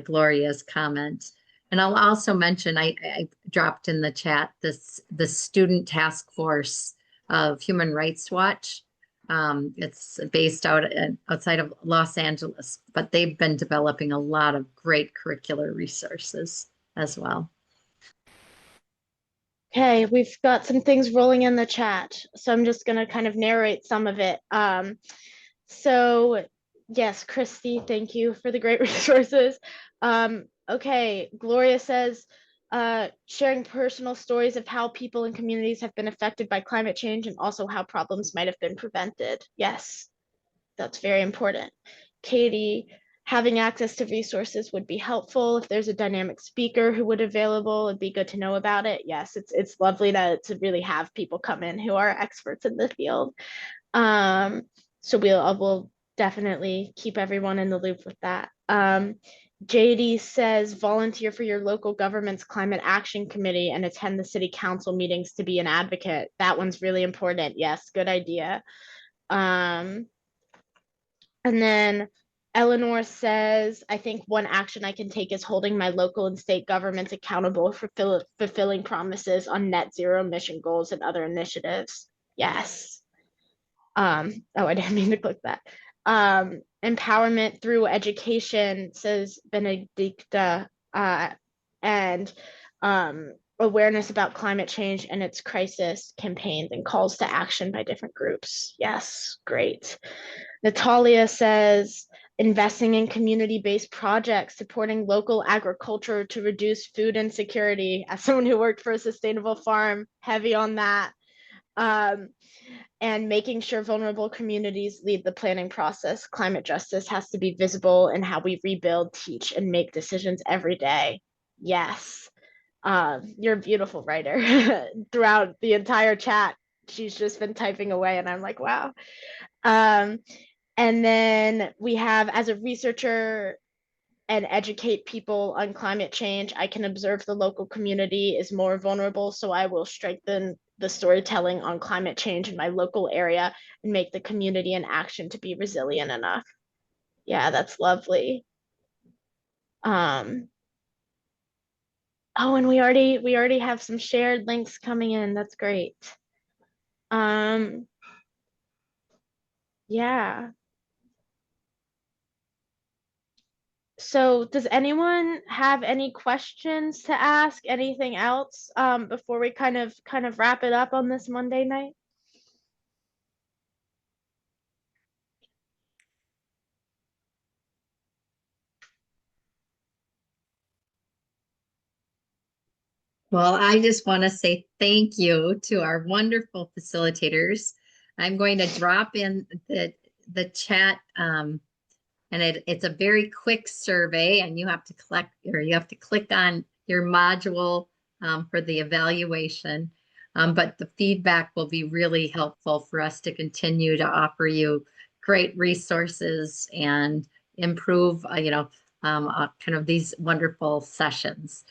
Gloria's comment. And I'll also mention, I dropped in the chat the student task force of Human Rights Watch. It's based outside of Los Angeles, but they've been developing a lot of great curricular resources as well. Okay, we've got some things rolling in the chat, so I'm just gonna kind of narrate some of it. So yes, Christy, thank you for the great resources. Okay, Gloria says, sharing personal stories of how people and communities have been affected by climate change, and also how problems might have been prevented. Yes, that's very important. Katie, having access to resources would be helpful. If there's a dynamic speaker who would available, it'd be good to know about it. Yes, it's lovely to really have people come in who are experts in the field. So we'll definitely keep everyone in the loop with that. JD says, volunteer for your local government's climate action committee and attend the city council meetings to be an advocate. That one's really important. Yes, good idea. And then Eleanor says, I think one action I can take is holding my local and state governments accountable for fulfilling promises on net zero emission goals and other initiatives. Yes. Oh, I didn't mean to click that. Empowerment through education, says Benedicta, and awareness about climate change and its crisis campaigns and calls to action by different groups. Yes, great. Natalia says, investing in community-based projects, supporting local agriculture to reduce food insecurity. As someone who worked for a sustainable farm, heavy on that. And making sure vulnerable communities lead the planning process. Climate justice has to be visible in how we rebuild, teach, and make decisions every day. Yes. You're a beautiful writer. Throughout the entire chat, she's just been typing away, and I'm like, wow. And then we have, as a researcher and educate people on climate change, I can observe the local community is more vulnerable, so I will strengthen the storytelling on climate change in my local area and make the community in action to be resilient enough. Yeah, that's lovely. Oh, and we already have some shared links coming in. That's great. Yeah. So does anyone have any questions to ask? Anything else before we kind of wrap it up on this Monday night? Well, I just want to say thank you to our wonderful facilitators. I'm going to drop in the chat, and it's a very quick survey, and you have to click on your module for the evaluation. But the feedback will be really helpful for us to continue to offer you great resources and improve, kind of these wonderful sessions.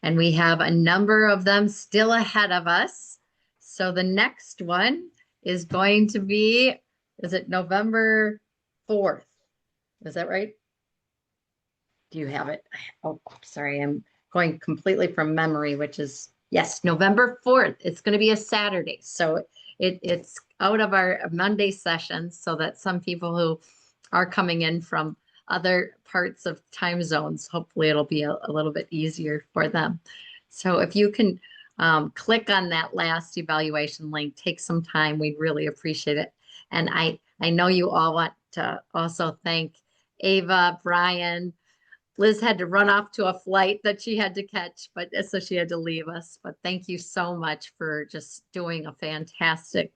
And we have a number of them still ahead of us. So the next one is going to be, is it November 4th? Is that right? Do you have it? Oh, sorry, I'm going completely from memory, which is, yes, November 4th. It's going to be a Saturday. So it's out of our Monday sessions, so that some people who are coming in from other parts of time zones, hopefully it'll be a little bit easier for them. So if you can click on that last evaluation link, take some time, we'd really appreciate it. And I know you all want to also thank Ava, Brian. Liz had to run off to a flight that she had to catch, but so she had to leave us. But thank you so much for just doing a fantastic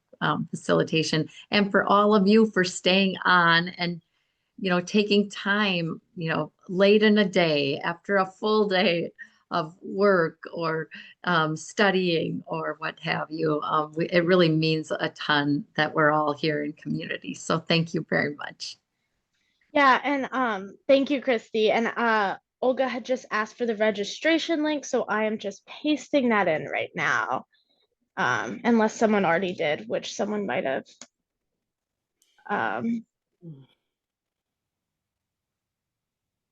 facilitation, and for all of you for staying on and taking time, late in a day after a full day of work or studying or what have you. It really means a ton that we're all here in community. So thank you very much. Yeah, and thank you, Christy. And Olga had just asked for the registration link, so I am just pasting that in right now. Unless someone already did, which someone might have.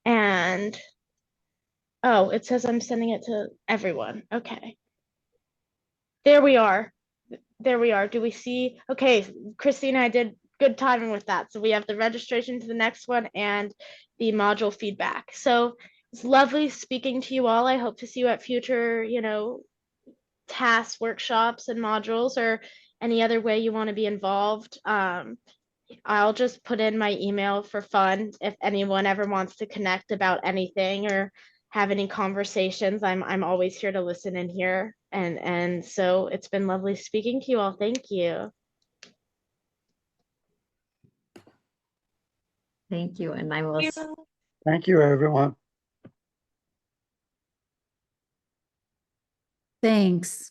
And oh, it says I'm sending it to everyone. Okay. There we are. There we are. Do we see? Okay, Christina, I did good timing with that. So we have the registration to the next one and the module feedback. So it's lovely speaking to you all. I hope to see you at future, TAAS workshops and modules, or any other way you want to be involved. I'll just put in my email for fun if anyone ever wants to connect about anything or have any conversations. I'm always here to listen and hear. And so it's been lovely speaking to you all. Thank you. Thank you. And I will. Thank you, everyone. Thanks.